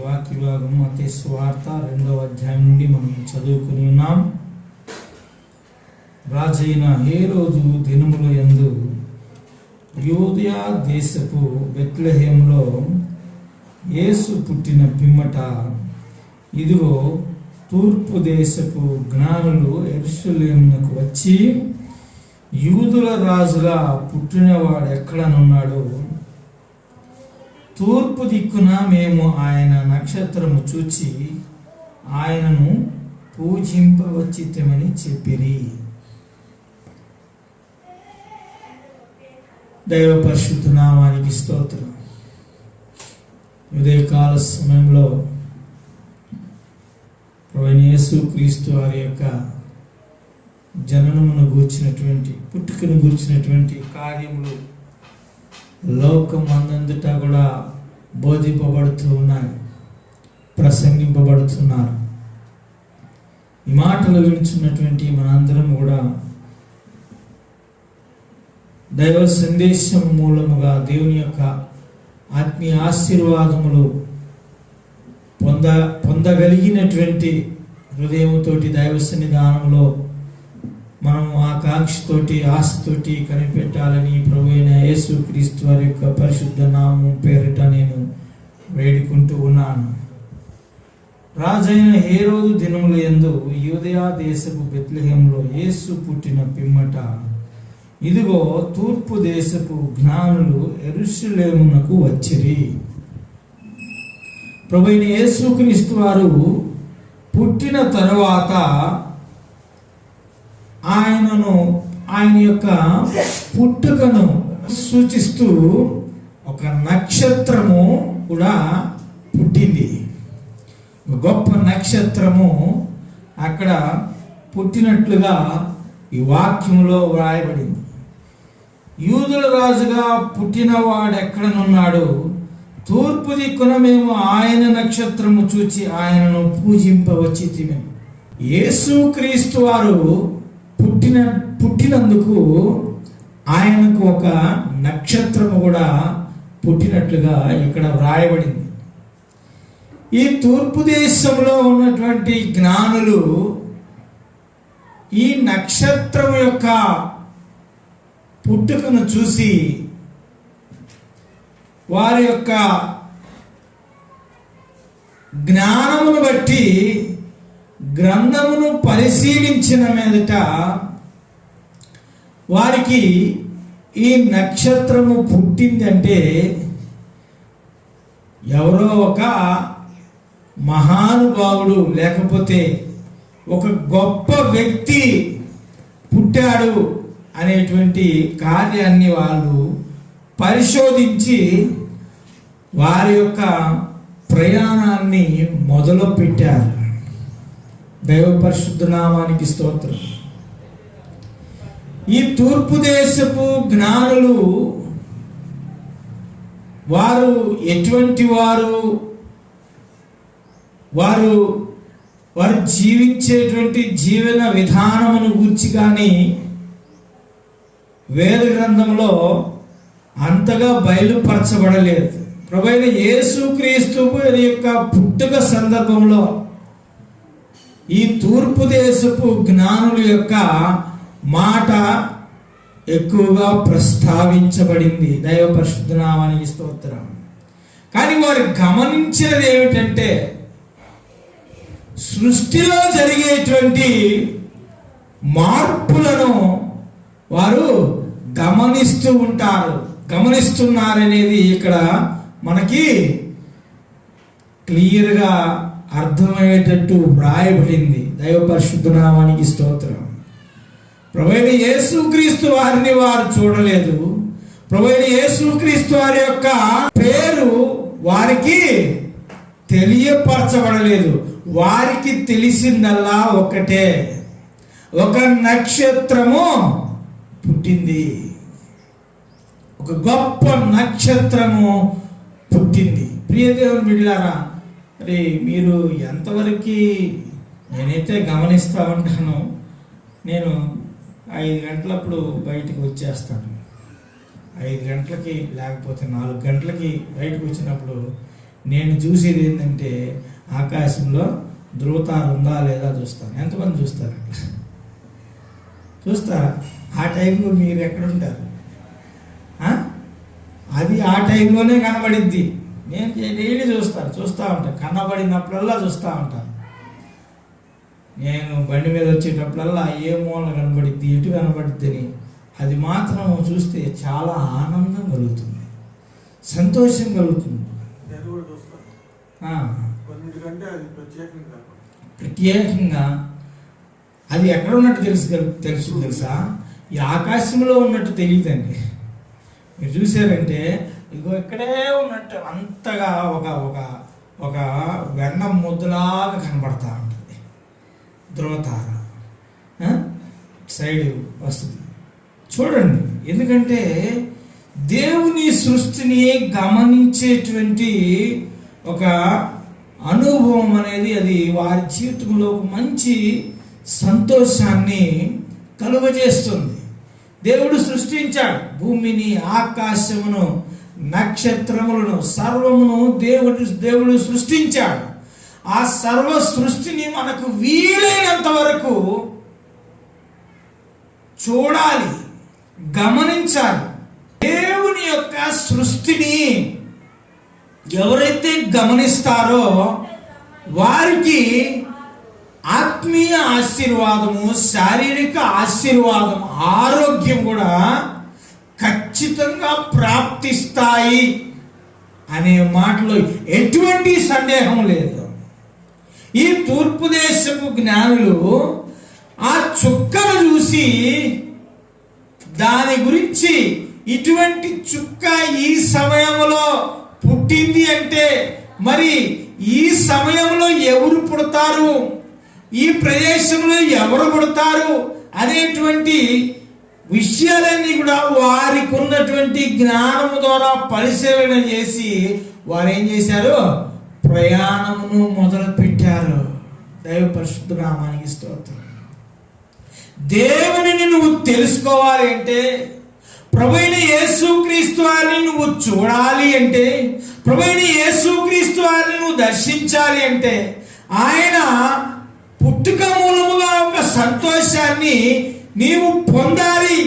వాక్య భాగం మత్తయి సువార్త 2వ అధ్యాయం నుండి మనం చదువుకుని ఉన్నాం. రాజైన హేరోదు దినముల యందు యూదయ దేశపు బెత్లెహేములో యేసు పుట్టిన పిమ్మట ఇదిగో తూర్పు దేశపు జ్ఞానులు యెరూషలేమునకు వచ్చి, యూదుల రాజుగా పుట్టినవాడు ఎక్కడనున్నాడు? తూర్పు దిక్కున మేము ఆయన నక్షత్రము చూచి ఆయనను పూజింపవచ్చితమని చెప్పిరి. దైవ పరిశుద్ధ నామానికి స్తోత్రం. ఉదయకాల సమయంలో ప్రభువైన యేసుక్రీస్తు వారి యొక్క జననమును గూర్చినటువంటి, పుట్టుకను గూర్చినటువంటి కార్యములు లోకం అందంతటా కూడా బోధింపబడుతూ ఉన్నాయి, ప్రసంగింపబడుతున్నారు. ఈ మాటలు వింటున్నటువంటి మనందరం కూడా దైవ సందేశం మూలముగా దేవుని యొక్క ఆత్మీయ ఆశీర్వాదములు పొందగలిగినటువంటి హృదయంతో దైవ సన్నిధానంలో మనం ఆకాంక్షతోటి, ఆశతోటి కనిపెట్టాలని ప్రభువైన యేసుక్రీస్తు వారి యొక్క పరిశుద్ధ నామం పేరిట నేను వేడుకుంటూ ఉన్నాను. రాజైన హేరోదు దినముల యందు యూదయ దేశపు బెత్లెహేములో యేసు పుట్టిన పిమ్మట ఇదిగో తూర్పు దేశపు జ్ఞానులు యెరూషలేమునకు వచ్చిరి. ప్రభువైన యేసుక్రీస్తు వారు పుట్టిన తరువాత ఆయన యొక్క పుట్టుకను సూచిస్తూ ఒక నక్షత్రము కూడా పుట్టింది. గొప్ప నక్షత్రము అక్కడ పుట్టినట్లుగా ఈ వాక్యంలో వ్రాయబడింది. యూదుల రాజుగా పుట్టినవాడు ఎక్కడనున్నాడు? తూర్పు దిక్కున మేము ఆయన నక్షత్రము చూచి ఆయనను పూజింపవచ్చితిమి. యేసుక్రీస్తు వారు పుట్టినందుకు ఆయనకు ఒక నక్షత్రము కూడా పుట్టినట్లుగా ఇక్కడ వ్రాయబడింది. ఈ తూర్పు దేశంలో ఉన్నటువంటి జ్ఞానులు ఈ నక్షత్రం యొక్క పుట్టుకను చూసి వారి యొక్క జ్ఞానమును బట్టి గ్రంథమును పరిశీలించిన మీదట వారికి ఈ నక్షత్రము పుట్టిందంటే ఎవరో ఒక మహానుభావుడు లేకపోతే ఒక గొప్ప వ్యక్తి పుట్టాడు అనేటువంటి కార్యాన్ని వాళ్ళు పరిశోధించి వారి యొక్క ప్రయాణాన్ని మొదలు పెట్టారు. దైవ పరిశుద్ధ నామానికి స్తోత్రం. ఈ తూర్పు దేశపు జ్ఞానులు వారు ఎటువంటి వారు జీవించేటువంటి జీవన విధానమును గురించి కానీ వేద గ్రంథంలో అంతగా బయలుపరచబడలేదు. ప్రభువైన యేసుక్రీస్తు యొక్క పుట్టుక సందర్భంలో ఈ తూర్పు దేశపు జ్ఞానుల యొక్క మాట ఎక్కువగా ప్రస్తావించబడింది. దైవ పరిశుద్ధ నామానికి స్తోత్రం. కానీ వారు గమనించినది ఏమిటంటే సృష్టిలో జరిగేటువంటి మార్పులను వారు గమనిస్తున్నారనేది ఇక్కడ మనకి క్లియర్గా అర్థమయ్యేటట్టు వ్రాయబడింది. దైవ పరిశుద్ధ నామానికి స్తోత్రం. ప్రభువైన యేసుక్రీస్తు వారిని వారు చూడలేదు. ప్రభువైన యేసుక్రీస్తు వారి యొక్క పేరు వారికి తెలియపరచబడలేదు. వారికి తెలిసిందల్లా ఒకటే, ఒక నక్షత్రము పుట్టింది, ఒక గొప్ప నక్షత్రము పుట్టింది. ప్రియదేవుని బిడ్డలారా, మరి మీరు ఎంతవరకు నేనైతే గమనిస్తూ ఉంటాను. నేను 5 గంటలప్పుడు బయటకు వచ్చేస్తాను. 5 గంటలకి లేకపోతే 4 గంటలకి బయటకు వచ్చినప్పుడు నేను చూసేది ఏంటంటే ఆకాశంలో ధృవతార ఉందా లేదా చూస్తాను. ఎంతమంది చూస్తారు? చూస్తారా? ఆ టైంలో మీరు ఎక్కడుంటారు? అది ఆ టైంలోనే కనబడిద్ది. నేను డైలీ చూస్తూ ఉంటాను. కనబడినప్పుడల్లా చూస్తూ ఉంటాను. నేను బండి మీద వచ్చేటప్పుడల్లా ఏ మూల కనబడిద్ది, ఎటు కనబడిద్ది అని అది మాత్రం చూస్తే చాలా ఆనందం కలుగుతుంది, సంతోషం కలుగుతుంది. ప్రత్యేకంగా అది ఎక్కడ ఉన్నట్టు తెలుసా? ఈ ఆకాశంలో ఉన్నట్టు తెలియదండి. మీరు చూసారంటే ఇగో ఇక్కడే ఉన్నట్టు అంతగా ఒక ఒక ఒక వెన్న ముద్దలాగా కనబడతా ఉంటుంది ధృవతార. సైడ్ వస్తుంది చూడండి. ఎందుకంటే దేవుని సృష్టిని గమనించేటువంటి ఒక అనుభవం అనేది అది వారి జీవితంలో ఒక మంచి సంతోషాన్ని కలుగజేస్తుంది. దేవుడు సృష్టించాడు భూమిని, ఆకాశమును, నక్షత్రములను, సర్వమును దేవుడు సృష్టించాడు. ఆ సర్వ సృష్టిని మనకు వీలైనంత వరకు చూడాలి, గమనించాలి. దేవుని యొక్క సృష్టిని ఎవరైతే గమనిస్తారో వారికి ఆత్మీయ ఆశీర్వాదము, శారీరక ఆశీర్వాదం, ఆరోగ్యం కూడా ఖచ్చితంగా ప్రాప్తిస్తాయి అనే మాటలో ఎటువంటి సందేహం లేదు. ఈ తూర్పు దేశపు జ్ఞానులు ఆ చుక్కను చూసి దాని గురించి ఇటువంటి చుక్క ఈ సమయంలో పుట్టింది అంటే మరి ఈ సమయంలో ఎవరు పుడతారు, ఈ ప్రదేశంలో ఎవరు పుడతారు అనేటువంటి విషయాలన్నీ కూడా వారికి ఉన్నటువంటి జ్ఞానము ద్వారా పరిశీలన చేసి వారు ఏం చేశారు? ప్రయాణమును మొదలు పెట్టారు. దైవ పరిశుద్ధ నామానికి స్తోత్రం. దేవునిని నువ్వు తెలుసుకోవాలి అంటే, ప్రభువైన యేసుక్రీస్తు వారిని నువ్వు చూడాలి అంటే, ప్రభువైన యేసుక్రీస్తు వారిని నువ్వు దర్శించాలి అంటే, ఆయన పుట్టుక మూలముగా ఒక సంతోషాన్ని నీవు పొందాలి,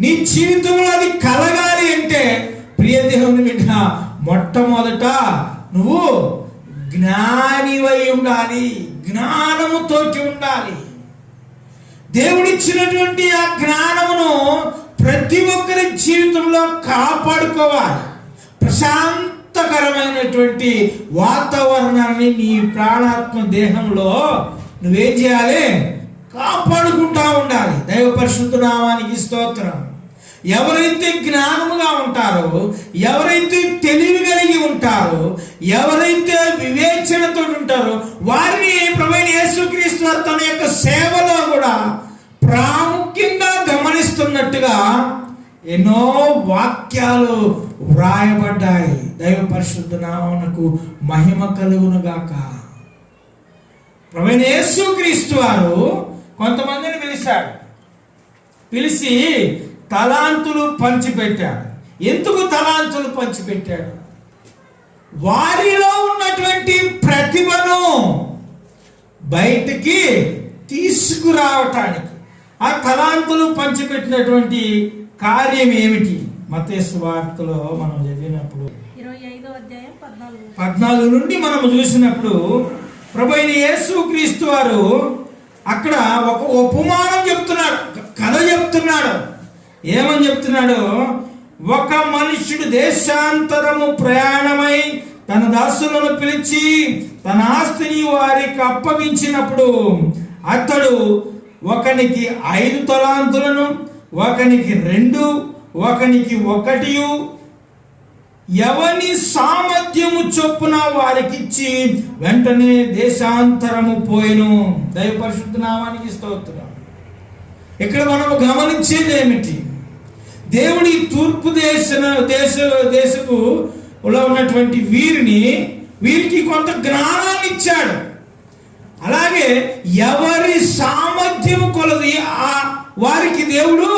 నీ జీవితంలో అది కలగాలి అంటే, ప్రియ దేవుని బిడ్డ, మొట్టమొదట నువ్వు జ్ఞానివై ఉండాలి, జ్ఞానముతోటి ఉండాలి. దేవుడిచ్చినటువంటి ఆ జ్ఞానమును ప్రతి ఒక్కరి జీవితంలో కాపాడుకోవాలి. ప్రశాంతకరమైనటువంటి వాతావరణాన్ని నీ ప్రాణాత్మ దేహంలో నువ్వేం చేయాలి? కాపాడుకుంటా ఉండాలి. దైవ పరిశుద్ధ నామానికి స్తోత్రం. ఎవరైతే జ్ఞానముగా ఉంటారో, ఎవరైతే తెలివి కలిగి ఉంటారో, ఎవరైతే వివేచనతో ఉంటారో వారిని ప్రభువైన యేసుక్రీస్తు వారు తన యొక్క సేవలో కూడా ప్రాముఖ్యంగా గమనిస్తున్నట్టుగా ఎన్నో వాక్యాలు వ్రాయబడ్డాయి. దైవ పరిశుద్ధ నామమునకు మహిమ కలుగును గాక. ప్రభువైన యేసుక్రీస్తు వారు కొంతమందిని పిలిచి తలాంతులు పంచిపెట్టాడు. ఎందుకు తలాంతులు పంచిపెట్టాడు? వారిలో ఉన్నటువంటి ప్రతిభను బయటికి తీసుకురావటానికి. ఆ తలాంతులు పంచిపెట్టినటువంటి కార్యం ఏమిటి? మత్తయి సువార్తలో మనం చదివినప్పుడు 14 నుండి మనం చూసినప్పుడు ప్రభువైన యేసుక్రీస్తు వారు అక్కడ ఒక ఉపమానం చెప్తున్నాడు, కథ చెప్తున్నాడు. ఏమని చెప్తున్నాడు? ఒక మనుష్యుడు దేశాంతరము ప్రయాణమై తన దాసులను పిలిచి తన ఆస్తిని వారికి అప్పగించినప్పుడు అతడు ఒకనికి 5 తలాంతులను, ఒకనికి 2, ఒకనికి 1, ఎవని సామర్థ్యము చొప్పున వారికిచ్చి వెంటనే దేశాంతరము పోయెను. దైవ పరిశుద్ధ నామానికి స్తోత్రం. ఇక్కడ మనము గమనించేది ఏమిటి? దేవుడి తూర్పు దేశపు ఉన్నటువంటి వీరికి కొంత జ్ఞానాన్ని ఇచ్చాడు. అలాగే ఎవరి సామర్థ్యము కొలది వారికి దేవుడు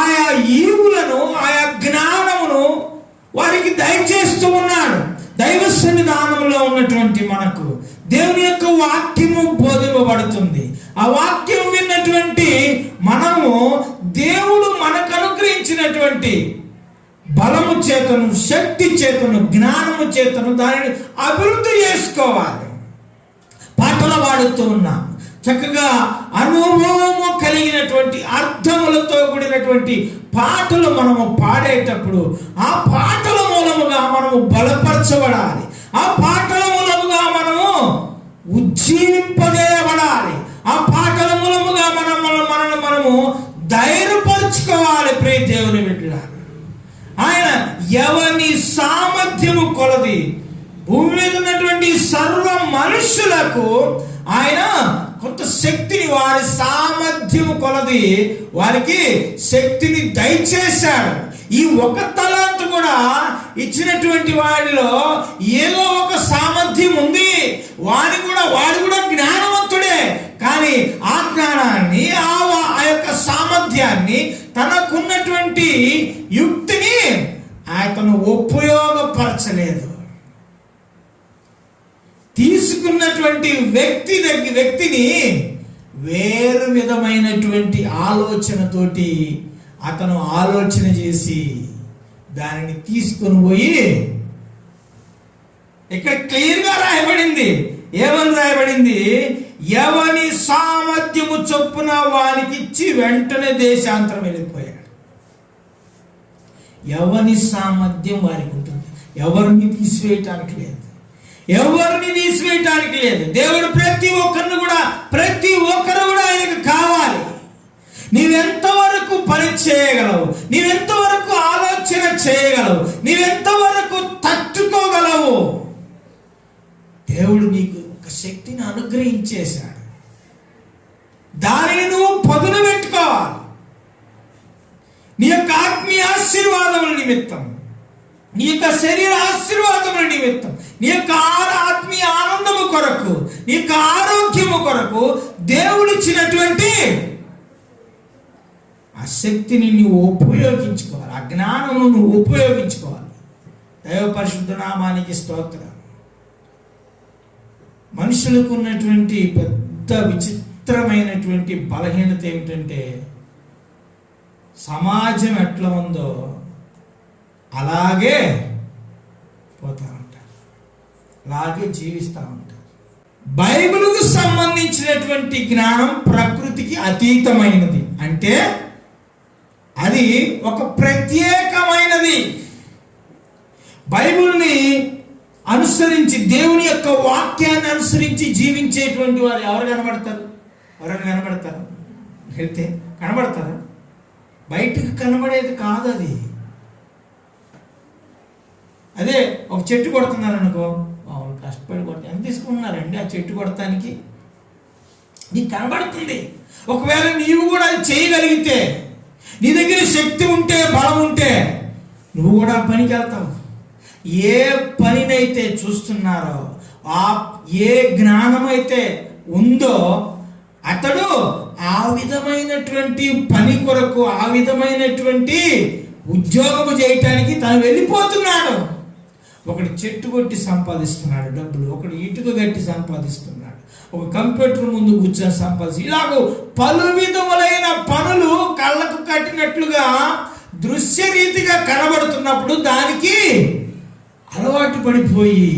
ఆయా ఈవులను, ఆయా జ్ఞానమును వారికి దయచేస్తూ ఉన్నాడు. దైవ సన్నిధానంలో ఉన్నటువంటి మనకు దేవుని యొక్క వాక్యము బోధింపబడుతుంది. ఆ వాక్యం విన్నటువంటి మనము దేవుడు మనకు అనుగ్రహించినటువంటి బలము చేతను, శక్తి చేతను, జ్ఞానము చేతను దానిని అభివృద్ధి చేసుకోవాలి. పాటలు పాడుతూ ఉన్నాం, చక్కగా అనుభవము కలిగినటువంటి అర్థములతో కూడినటువంటి పాటలు మనము పాడేటప్పుడు ఆ పాటల మూలముగా మనము బలపరచబడాలి. ఆ పాటల మూలముగా మనము ఉజ్జీవింపజేయబడాలి. ఆ పాటల మూలముగా మనము ధైర్యపరచుకోవాలి. ప్రియ దేవుని బిడ్డలారా, ఆయన ఎవని సామర్థ్యము కొలది భూమి మీద ఉన్నటువంటి సర్వ మనుషులకు ఆయన కొంత శక్తిని, వారి సామర్థ్యము కొలది వారికి శక్తిని దయచేశాడు. ఈ ఒక తలాంతు కూడా ఇచ్చినటువంటి వాడిలో ఏదో ఒక సామర్థ్యం ఉంది. వాడు కూడా జ్ఞానవంతుడే. కానీ ఆ జ్ఞానాన్ని, ఆ యొక్క సామర్థ్యాన్ని, తనకున్నటువంటి యుక్తిని అతను ఉపయోగపరచలేదు. తీసుకున్నటువంటి వ్యక్తిని వేరు విధమైనటువంటి ఆలోచనతోటి అతను ఆలోచన చేసి దానిని తీసుకొని పోయి, ఇక్కడ క్లియర్గా రాయబడింది. ఏమని రాయబడింది? ఎవని సామర్థ్యము చొప్పున వానికి ఇచ్చి వెంటనే దేశాంతరం వెళ్ళిపోయాడు. ఎవని సామర్థ్యం వారికి ఉంటుంది. ఎవరిని తీసివేయటానికి లేదు. దేవుడు ప్రతి ఒక్కరు కూడా ఆయనకు కావాలి. నీవెంతవరకు పని చేయగలవు? నీవెంతవరకు ఆలోచన చేయగలవు? నీవెంతవరకు తట్టుకోగలవు? దేవుడు నీకు ఒక శక్తిని అనుగ్రహించేశాడు. దానిని నువ్వు పదును పెట్టుకోవాలి. నీ యొక్క ఆత్మీయ ఆశీర్వాదముల నిమిత్తం, నీ యొక్క శరీర ఆశీర్వాదముల నిమిత్తం, నీ యొక్క ఆత్మీయ ఆనందము కొరకు, నీ యొక్క ఆరోగ్యము కొరకు దేవుడిచ్చినటువంటి ఆ శక్తిని నువ్వు ఉపయోగించుకోవాలి. ఆ జ్ఞానము నువ్వు ఉపయోగించుకోవాలి. దైవ పరిశుద్ధ నామానికి స్తోత్రం. మనుషులకు ఉన్నటువంటి పెద్ద విచిత్రమైనటువంటి బలహీనత ఏమిటంటే, సమాజం ఎట్లా ఉందో అలాగే పోతా ఉంటారు, అలాగే జీవిస్తూ ఉంటారు. బైబిల్కు సంబంధించినటువంటి జ్ఞానం ప్రకృతికి అతీతమైనది. అంటే అది ఒక ప్రత్యేకమైనది. బైబిల్ని అనుసరించి, దేవుని యొక్క వాక్యాన్ని అనుసరించి జీవించేటువంటి వారు ఎవరైనా కనబడతారు? వెళ్తే కనబడతారా? బయటకు కనబడేది కాదు అది. అదే ఒక చెట్టు కొడుతున్నారు అనుకో, వాళ్ళు కష్టపడి కొడతారు. ఎంత తీసుకుంటున్నారండి ఆ చెట్టు కొడటానికి? నీకు కనబడుతుంది. ఒకవేళ నీవు కూడా అది చేయగలిగితే, నీ దగ్గర శక్తి ఉంటే, బలం ఉంటే, నువ్వు కూడా పనికి వెళ్తావు. ఏ పనినైతే చూస్తున్నారో, ఏ జ్ఞానం అయితే ఉందో, అతడు ఆ విధమైనటువంటి పని కొరకు, ఆ విధమైనటువంటి ఉద్యోగము చేయటానికి తను వెళ్ళిపోతున్నాడు. ఒకటి చెట్టు కొట్టి సంపాదిస్తున్నాడు డబ్బులు, ఒకటి ఇటుక కట్టి సంపాదిస్తున్నాడు, ఒక కంప్యూటర్ ముందు కూర్చొని సంపాదిస్తు. ఇలాగ పలు విధములైన పనులు కళ్ళకు కట్టినట్లుగా దృశ్య రీతిగా కనబడుతున్నప్పుడు దానికి అలవాటు పడిపోయి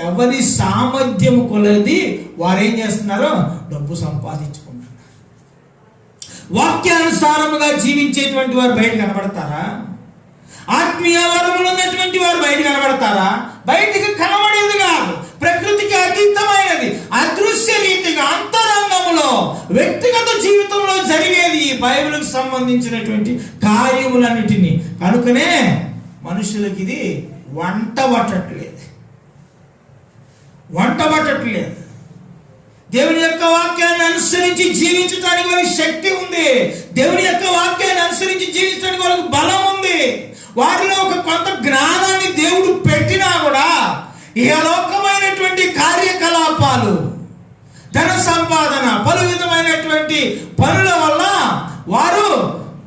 ఎవరి సామర్థ్యము కొలది వారేం చేస్తున్నారో డబ్బు సంపాదించుకుంటున్నారు. వాక్యానుసారముగా జీవించేటువంటి వారు బయట కనబడతారా? ఆత్మీయ వరములు ఉన్నటువంటి వారు బయట కనబడతారా? బయటికి కనబడేది కాదు, ప్రకృతికి అతీతమైనది, అదృశ్య రీతిగా అంతరంగంలో వ్యక్తిగత జీవితంలో జరిగేది ఈ బైబిల్కి సంబంధించినటువంటి కార్యములన్నిటినీ. కనుకనే మనుషులకి ఇది వంట పట్టట్లేదు. దేవుని యొక్క వాక్యాన్ని అనుసరించి జీవించడానికి వాళ్ళకి శక్తి ఉంది. దేవుని యొక్క వాక్యాన్ని అనుసరించి జీవించడానికి వాళ్ళకి బలం ఉంది. వారిలో ఒక కొంత జ్ఞానాన్ని దేవుడు పెట్టినా కూడా ఇహలోకమైనటువంటి కార్యకలాపాలు, ధన సంపాదన, పలు విధమైనటువంటి పనుల వల్ల వారు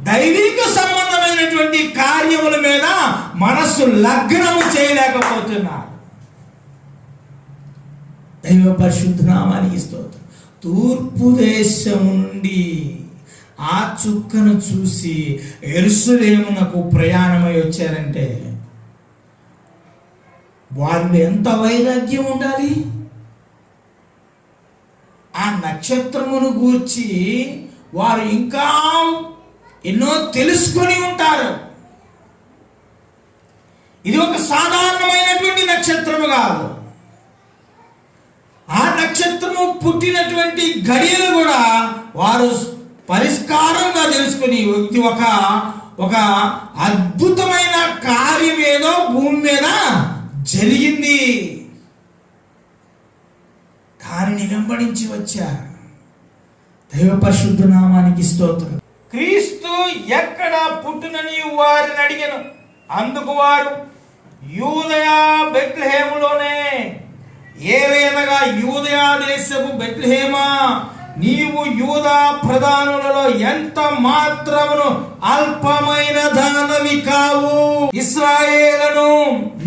దైవిక సంబంధమైన ఉన్నతమైనటువంటి కార్యముల మీద మనస్సు లగ్నము చేయలేకపోతున్నారు. దైవ పరిశుద్ధ నామానికి స్తోత్రం. తూర్పు దేశం నుండి ఆ చుక్కను చూసి యెరూషలేమునకు ప్రయాణమై వచ్చారంటే వారిలో ఎంత వైరాగ్యం ఉండాలి. ఆ నక్షత్రమును గూర్చి వారు ఇంకా ఎన్నో తెలుసుకొని ఉంటారు. ఇది ఒక సాధారణమైనటువంటి నక్షత్రము కాదు. ఆ నక్షత్రము పుట్టినటువంటి గడియలు కూడా వారు పరిష్కారంగా తెలుసుకొని ఇది ఒక అద్భుతమైన కార్యం ఏదో భూమి మీద జరిగింది. దానిని వెంబడించి వచ్చారు. దైవ పరిశుద్ధ నామానికి స్తోత్రం. క్రీస్తు ఎక్కడ పుట్టునని వారిని అడిగాను. అందుకు వారు యూదయా బెత్లెహేములోనే. ఏలయనగా యూదయా దేశపు బెత్లెహేమా, నీవు యూదా ప్రధానులలో ఎంత మాత్రమును అల్పమైన దానవి కావు. ఇశ్రాయేలును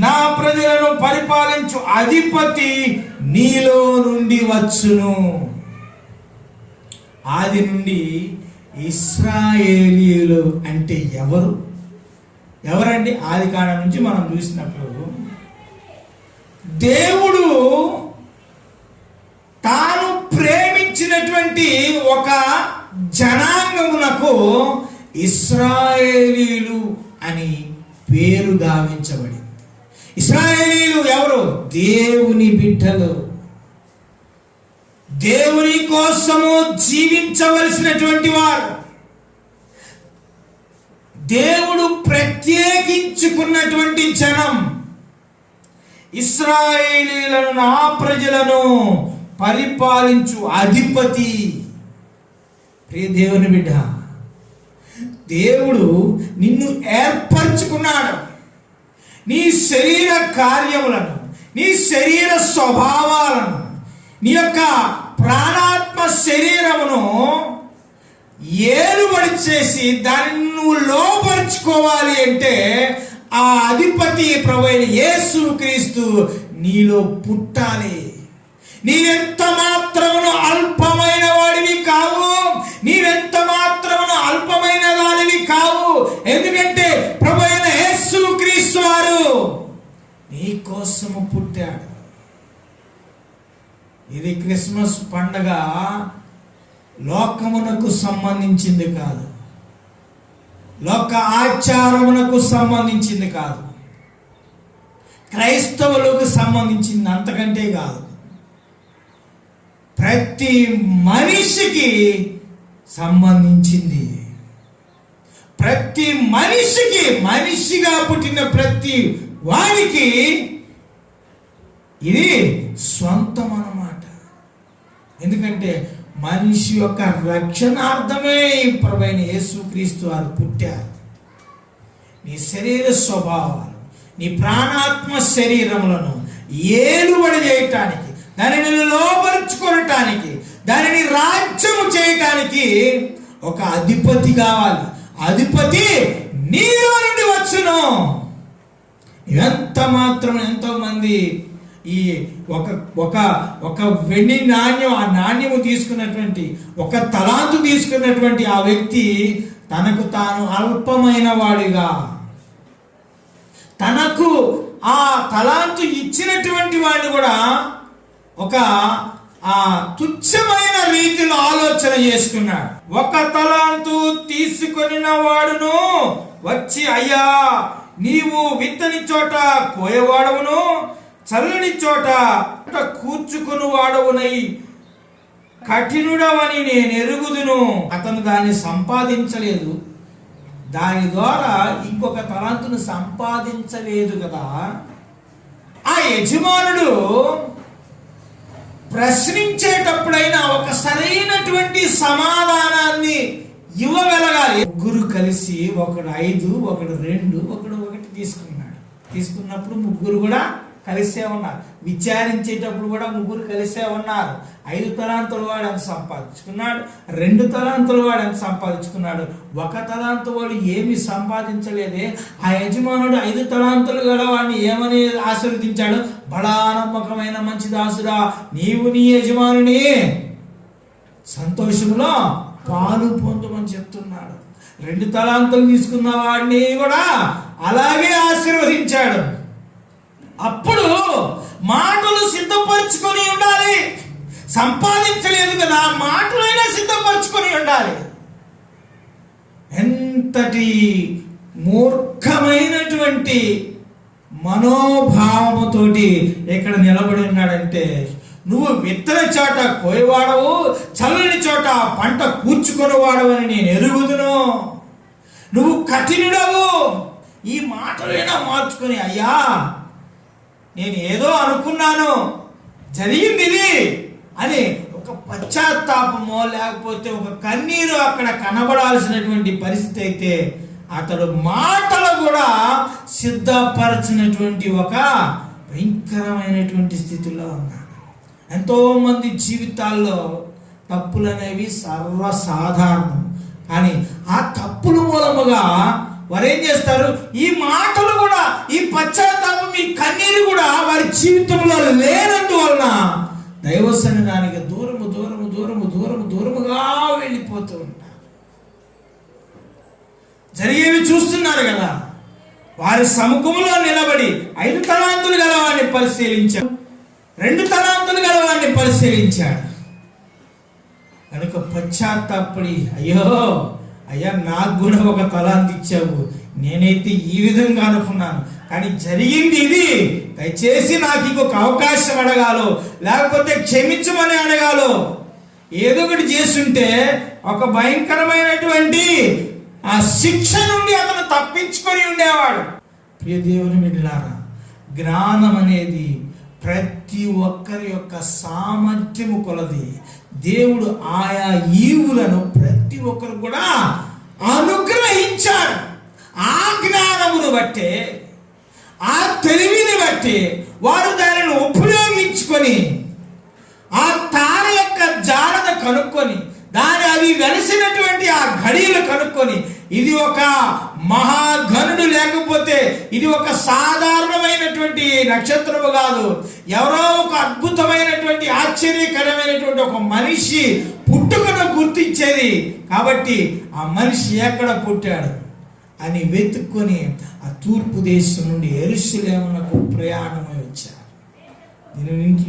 నా ప్రజలను పరిపాలించు అధిపతి నీలో నుండి వచ్చును. ఆది నుండి ఇశ్రాయేలీయులు అంటే ఎవరండి? ఆది కాండం నుంచి మనం చూసినప్పుడు దేవుడు తాను ప్రేమించినటువంటి ఒక జనాంగమునకు ఇశ్రాయేలీయులు అని పేరు గావించబడింది. ఇశ్రాయేలీయులు ఎవరు? దేవుని బిడ్డలు, దేవుని కోసము జీవించవలసినటువంటి వారు, దేవుడు ప్రత్యేకించుకున్నటువంటి జనం. ఇశ్రాయేలీయులను, నా ప్రజలను పరిపాలించు అధిపతి. ప్రియ దేవుని బిడ్డ, దేవుడు నిన్ను ఏర్పరచుకున్నాడు. నీ శరీర కార్యములను, నీ శరీర స్వభావాలను, నీ యొక్క ప్రాణాత్మ శరీరమును ఏలుబడి చేసి దానిని నువ్వు లోపరుచుకోవాలి అంటే ఆ అధిపతి ప్రభువైన యేసు క్రీస్తు నీలో పుట్టాలి. నీవెంత మాత్రమును అల్పమైన వాడివి కావు. నీవెంత మాత్రమును అల్పమైన వాడివి కావు. ఎందుకంటే ప్రభువైన యేసు క్రీస్తు వారు నీ కోసము పుట్టాడు. ఇది క్రిస్మస్ పండగ లోకమునకు సంబంధించింది కాదు, లోక ఆచారమునకు సంబంధించింది కాదు, క్రైస్తవులకు సంబంధించింది అంతకంటే కాదు. ప్రతి మనిషికి సంబంధించింది. ప్రతి మనిషికి, మనిషిగా పుట్టిన ప్రతి వారికి ఇది సొంతం అన్నమాట. ఎందుకంటే మనిషి యొక్క రక్షణార్థమే ప్రభువైన యేసుక్రీస్తు వారు పుట్టారు. నీ శరీర స్వభావాలు, నీ ప్రాణాత్మ శరీరములను ఏలుబడి చేయటానికి, దానిని లోపరుచుకోవటానికి, దానిని రాజ్యము చేయటానికి ఒక అధిపతి కావాలి. అధిపతి నీలో నుండి వచ్చును. ఎంత మాత్రం ఎంతో మంది ఈ ఒక వెండి నాణ్యం, ఆ నాణ్యము తీసుకున్నటువంటి, ఒక తలాంతు తీసుకున్నటువంటి ఆ వ్యక్తి తనకు తాను అల్పమైన వాడిగా, తనకు ఆ తలాంతు ఇచ్చినటువంటి వాడిని కూడా ఒక తుచ్చమైన రీతిలో ఆలోచన చేసుకున్నాడు. ఒక తలాంతు తీసుకొనిన వాడును వచ్చి, అయ్యా నీవు విత్తని చోట కోయవాడవును, చల్లని చోట కూర్చుకుని వాడవునై కఠినుడవని నేను ఎరుగుదును. అతను దాన్ని సంపాదించలేదు, దాని ద్వారా ఇంకొక తలాంతును సంపాదించలేదు కదా. ఆ యజమానుడు ప్రశ్నించేటప్పుడైనా ఒక సరైనటువంటి సమాధానాన్ని ఇవ్వగలగాలి. ముగ్గురు కలిసి, ఒకడు 5, ఒకడు 2, ఒకడు 1 తీసుకున్నాడు. తీసుకున్నప్పుడు ముగ్గురు కూడా కలిసే ఉన్నారు. విచారించేటప్పుడు కూడా ముగ్గురు కలిసే ఉన్నారు. 5 తలాంతుల వాడు ఎంత సంపాదించుకున్నాడు, 2 తలాంతుల వాడు ఎంత సంపాదించుకున్నాడు, 1 తలాంతు వాడు ఏమి సంపాదించలేదే. ఆ యజమానుడు 5 తలాంతులు గల వాడిని ఏమని ఆశీర్వదించాడు, బడా నమ్మకమైన మంచి దాసుడా, నీవు నీ యజమానుని సంతోషంలో పాలు పొందమని చెప్తున్నాడు. 2 తలాంతులు తీసుకున్న వాడిని కూడా అలాగే ఆశీర్వదించాడు. అప్పుడు మాటలు సిద్ధపరచుకొని ఉండాలి. సంపాదించలేదు కదా, మాటలైనా సిద్ధపరచుకొని ఉండాలి. ఎంతటి మూర్ఖమైనటువంటి మనోభావముతోటి ఇక్కడ నిలబడి ఉన్నాడంటే, నువ్వు విత్తన చోట కోయవాడవు, చల్లని చోట పంట కూర్చుకొనివాడవు అని నేను ఎరుగుదును. నువ్వు కఠినుడవు. ఈ మాటలైనా మార్చుకొని, అయ్యా నేను ఏదో అనుకున్నాను, జరిగింది ఇది అని ఒక పశ్చాత్తాపమో లేకపోతే ఒక కన్నీరు అక్కడ కనబడాల్సినటువంటి పరిస్థితి అయితే, అతడు మాటలు కూడా సిద్ధపరచినటువంటి ఒక భయంకరమైనటువంటి స్థితిలో ఉన్నాడు. ఎంతో మంది జీవితాల్లో తప్పులు అనేవి సర్వసాధారణం. కానీ ఆ తప్పుల మూలముగా వారు ఏం చేస్తారు, ఈ మాటలు కూడా, ఈ పశ్చాత్తాపం, ఈ కన్నీరు కూడా వారి జీవితంలో లేనందువలన దైవ సన్నిధానికి దూరముగా వెళ్ళిపోతూ ఉంటారు. జరిగేవి చూస్తున్నారు కదా. వారి సముఖంలో నిలబడి 5 తలాంతులు గలవాడిని పరిశీలించాడు, 2 తలాంతులు గలవాడిని పరిశీలించాడు. కనుక పశ్చాత్తాపడి, అయ్యా నాకు కూడా 1 తలాంతు ఇచ్చావు, నేనైతే ఈ విధంగా అనుకున్నాను, కానీ జరిగింది ఇది, దయచేసి నాకు ఇంకొక అవకాశం అడగాలో, లేకపోతే క్షమించమని అడగాలో, ఏదో ఒకటి చేస్తుంటే ఒక భయంకరమైనటువంటి ఆ శిక్ష నుండి అతను తప్పించుకొని ఉండేవాడు. ప్రియ దేవుని బిడ్డలారా, జ్ఞానం అనేది ప్రతి ఒక్కరి యొక్క సామర్థ్యము కొలది. దేవుడు ఆయా ఈవులను ప్రతి ఒక్కరు కూడా అనుగ్రహించాడు. ఆ జ్ఞానమును బట్టే, ఆ తెలివిని బట్టి వారు దానిని ఉపయోగించుకొని ఆ తార యొక్క జాడను కనుక్కొని, అవి వెలిసినటువంటి ఆ ఘడియలు కనుక్కొని, ఇది ఒక మహాఘనుడు, లేకపోతే ఇది ఒక సాధారణమైనటువంటి నక్షత్రము కాదు, ఎవరో ఒక అద్భుతమైనటువంటి ఆశ్చర్యకరమైనటువంటి ఒక మనిషి పుట్టుకను గుర్తించేది, కాబట్టి ఆ మనిషి ఎక్కడ పుట్టాడు అని వెతుక్కొని ఆ తూర్పు దేశం నుండి యెరూషలేమునకు ప్రయాణమై వచ్చారు.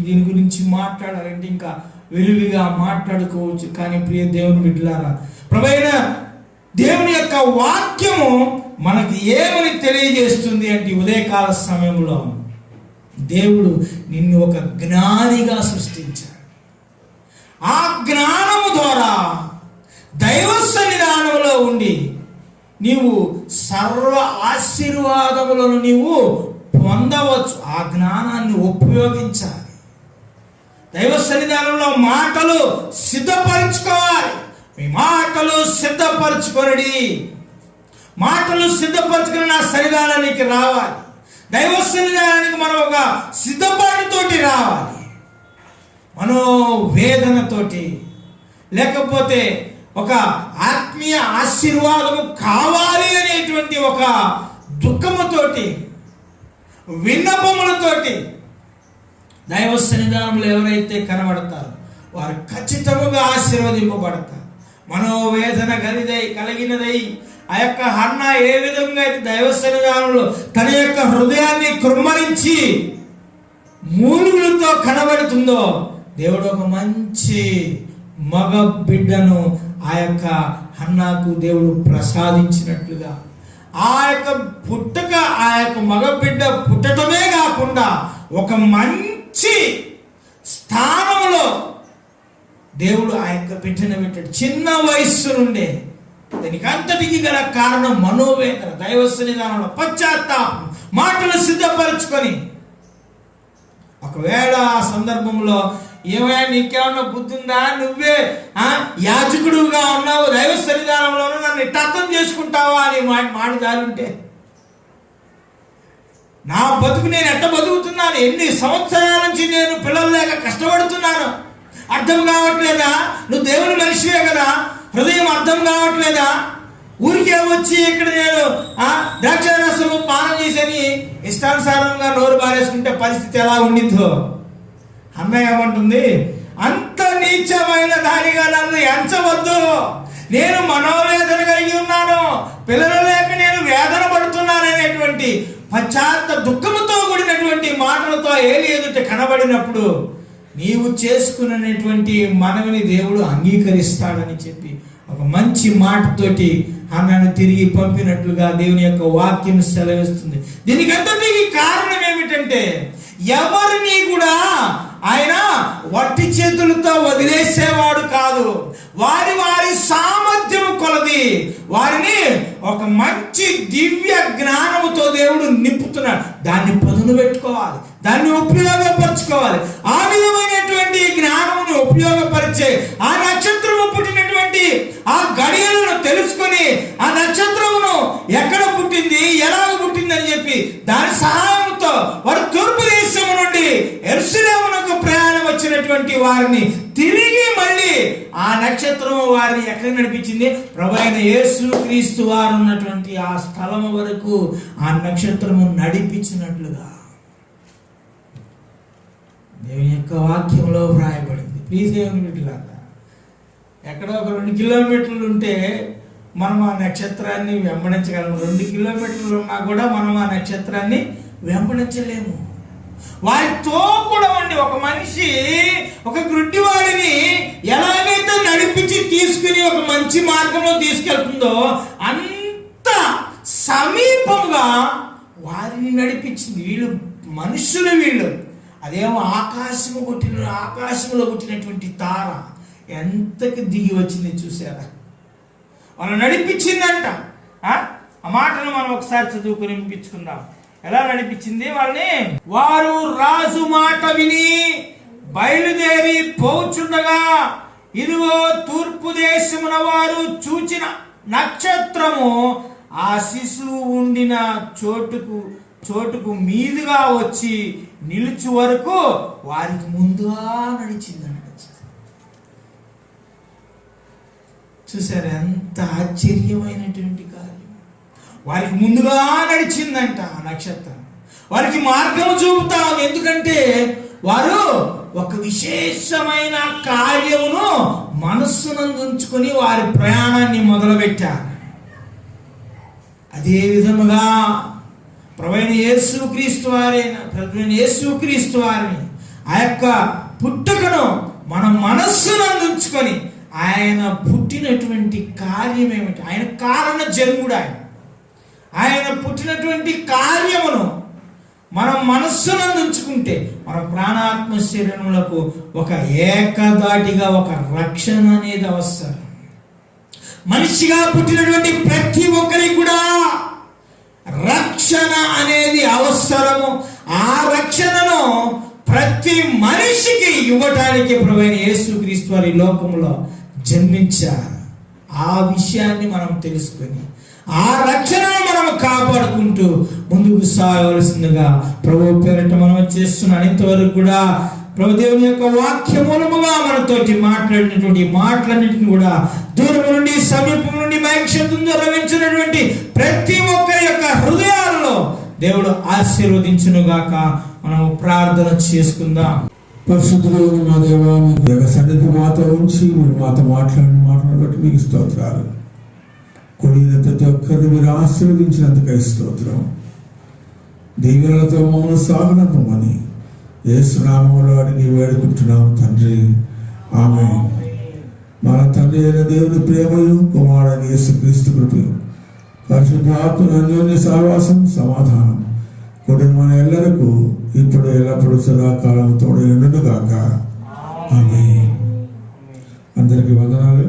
దీని గురించి మాట్లాడాలంటే ఇంకా విరివిగా మాట్లాడుకోవచ్చు. కానీ ప్రియ దేవుని బిడ్డలారా, ప్రభువైన దేవుని యొక్క వాక్యము మనకి ఏమని తెలియజేస్తుంది అంటే, ఉదయకాల సమయంలో దేవుడు నిన్ను ఒక జ్ఞానిగా సృష్టించాడు. ఆ జ్ఞానము ద్వారా దైవ సన్నిధానంలో ఉండి నీవు సర్వ ఆశీర్వాదములను నీవు పొందవచ్చు. ఆ జ్ఞానాన్ని ఉపయోగించాలి. దైవ సన్నిధానంలో మాటలు సిద్ధపరచుకోవాలి. మీ మాటలు సిద్ధపరచుకొనడి. మాటలు సిద్ధపరచుకుని నా సన్నిధానానికి రావాలి. దైవ సన్నిధానానికి మనం ఒక సిద్ధపాటుతోటి రావాలి. మనోవేదనతోటి, లేకపోతే ఒక ఆత్మీయ ఆశీర్వాదము కావాలి అనేటువంటి ఒక దుఃఖముతోటి, విన్నపములతోటి దైవ సన్నిధానంలో ఎవరైతే కనబడతారో వారు ఖచ్చితంగా ఆశీర్వదింపబడతారు. మనోవేదన కలిగినదై ఆ యొక్క హన్న ఏ విధంగా అయితే దైవ సన్నిధానంలో తన యొక్క హృదయాన్ని కృమ్మరించి మూలుగులతో కనబడుతుందో, దేవుడు ఒక మంచి మగ బిడ్డను ఆ యొక్క హన్నాకు దేవుడు ప్రసాదించినట్లుగా, ఆ యొక్క పుట్టుక, ఆ యొక్క మగ బిడ్డ పుట్టడమే కాకుండా ఒక మంచి స్థానంలో దేవుడు ఆ యొక్క బిడ్డను పెట్టాడు. చిన్న వయస్సు నుండే. దానికి అంతటికి గల కారణం మనోవేదన, దైవ సన్నిధానంలో పశ్చాత్తాపం, మాటలు సిద్ధపరచుకొని. ఒకవేళ ఆ సందర్భంలో ఏమైనా నీకేమన్నా బుద్ధి ఉందా, నువ్వే యాజకుడుగా ఉన్నావు, దైవ సన్నిధానంలోనూ నన్ను ఇట్ట అర్థం చేసుకుంటావా అని మాట జారుంటే నా బతుకు నేను ఎట్ట బతుకుతున్నాను, ఎన్ని సంవత్సరాల నుంచి నేను పిల్లలు లేక కష్టపడుతున్నాను, అర్థం కావట్లేదా? నువ్వు దేవుని మనిషివే కదా, హృదయం అర్థం కావట్లేదా? ఊరికే వచ్చి ఇక్కడ నేను ద్రాక్షారసము పానం చేసని ఇష్టానుసారంగా నోరు బారేసుకుంటే పరిస్థితి ఎలా ఉండిందో. అమ్మాయి ఏమంటుంది, అంత నీచమైన దానిగా నన్ను ఎంచవద్దు, నేను మనోవేదన కలిగి ఉన్నాను, పిల్లలు లేక నేను వేదన పడుతున్నాననేటువంటి దుఃఖముతో కూడినటువంటి మాటలతో ఏలి ఎదుట కనబడినప్పుడు నీవు చేసుకున్నటువంటి మనవిని దేవుడు అంగీకరిస్తాడని చెప్పి ఒక మంచి మాటతోటి ఆమెను తిరిగి పంపినట్లుగా దేవుని యొక్క వాక్యం సెలవిస్తుంది. దీనికి అంతటికి కారణం ఏమిటంటే, ఎవరిని కూడా ఆయన వట్టి చేతులతో వదిలేసేవాడు కాదు. వారి వారి సామర్థ్యము కొలది వారిని ఒక మంచి దివ్య జ్ఞానముతో దేవుడు నింపుతున్నాడు. దాన్ని పదును పెట్టుకోవాలి, దాన్ని ఉపయోగపరచుకోవాలి. ఆ విధమైనటువంటి జ్ఞానమును ఉపయోగపరిచే ఆ నక్షత్రము పుట్టినటువంటి ఆ గడియలను తెలుసుకొని ఆ నక్షత్రమును ఎక్కడ పుట్టింది, ఎలా పుట్టింది అని చెప్పి దాని సహాయంతో వారు తూర్పు దేశము నుండి యెరూషలేమునకు ప్రయాణం వచ్చినటువంటి వారిని తిరిగి మళ్ళీ ఆ నక్షత్రము వారిని ఎక్కడ నడిపించింది? ప్రభువైన యేసుక్రీస్తు వారు ఉన్నటువంటి ఆ స్థలము వరకు ఆ నక్షత్రము నడిపించినట్లుగా దేవుని యొక్క వాక్యంలో వ్రాయబడింది. ప్లీజ్ దేవుని బిడ్డలారా, ఎక్కడో ఒక 2 కిలోమీటర్లు ఉంటే మనం ఆ నక్షత్రాన్ని వెంబడించగలము. 2 కిలోమీటర్లు ఉన్నా కూడా మనం ఆ నక్షత్రాన్ని వెంబడించలేము. వారితో కూడా ఉండి ఒక మనిషి ఒక గుడ్డివాడిని ఎలాగైతే నడిపించి తీసుకుని ఒక మంచి మార్గంలో తీసుకెళ్తుందో అంత సమీపంగా వారిని నడిపించింది. వీళ్ళు మనుషులు, వీళ్ళు అదేమో ఆకాశంలో పుట్టినటువంటి తార ఎంతకి దిగి వచ్చింది చూసారా? వాళ్ళు నడిపించిందంట. ఆ మాటను మనం ఒకసారి చదువుకుని వినిపించుకుందాం. ఎలా నడిపించింది వాళ్ళని? వారు రాజు మాట విని బయలుదేరి పోచుండగా ఇదిగో తూర్పు దేశమున వారు చూచిన నక్షత్రము ఆ శిశువు ఉండిన చోటుకు మీదుగా వచ్చి నిలుచు వరకు వారికి ముందుగా నడిచిందంట. చూసారు ఎంత ఆశ్చర్యమైనటువంటి కార్యం. వారికి ముందుగా నడిచిందంట ఆ నక్షత్రం. వారికి మార్గం చూపుతా. ఎందుకంటే వారు ఒక విశేషమైన కార్యమును మనస్సునందు ఉంచుకొని వారి ప్రయాణాన్ని మొదలుపెట్టారు. అదే విధముగా ప్రభువైన యేసుక్రీస్తు వారిని ఆ యొక్క పుట్టుకను మనం మనస్సునందు ఉంచుకొని ఆయన పుట్టినటువంటి కార్యం ఏమిటి? ఆయన కారణ జన్ముడు. ఆయన పుట్టినటువంటి కార్యమును మనం మనస్సునందు ఉంచుకుంటే మన ప్రాణాత్మ శరీరములకు ఒక ఏకదాటిగా ఒక రక్షణ అనేది అవసరం. మనిషిగా పుట్టినటువంటి ప్రతి ఒక్కరికి కూడా రక్షణ అనేది అవసరము. ఆ రక్షణను ప్రతి మనిషికి ఇవ్వటానికి ప్రభువైన యేసుక్రీస్తు వారి లోకంలో జన్మించారు. ఆ విషయాన్ని మనం తెలుసుకొని ఆ రక్షణను మనం కాపాడుకుంటూ ముందుకు సాగవలసిందిగా ప్రభు పేరిట మనం చేస్తున్నాం. ఇంతవరకు కూడా ప్రభు దేవుని యొక్క వాక్య మూలముగా మనతోటి మాట్లాడినటువంటి మాటలన్నింటినీ కూడా దూరం నుండి సమీపం నుండి మైక్షేత్రంతో రవించినటువంటి ప్రతి ఒక్కరి యొక్క హృదయాలలో దేవుడు ఆశీర్వదించునుగాక. మనం ప్రార్థన చేసుకుందాం. పరిశుద్ధులు మా దేవా, మీ సన్నిధి మాతో ఉంచి మీరు మాతో మాట్లాడిన బట్టి మీకు స్తోత్రాలు. కూడిన ప్రతి ఒక్కరిని మీరు ఆశీర్వదించినందుకై స్తోత్రం. దీవెనలతో మమ్మల్ని సాగనంపమని యేసు నామములో అడిగి వేడుకుంటున్నాం తండ్రి, ఆమేన్. మన తండ్రి అయిన దేవుని ప్రేమయు కుమారుడైన యేసుక్రీస్తు కృపయు పరిశుద్ధాత్మ అన్యోన్య సహవాసం సమాధానం కూడిన మన ఎల్లరకు ఇప్పుడు ఎల్లప్పుడు సదాకాలం తోడు ఎండుగాక. ఆమేన్. అందరికీ వందనాలు.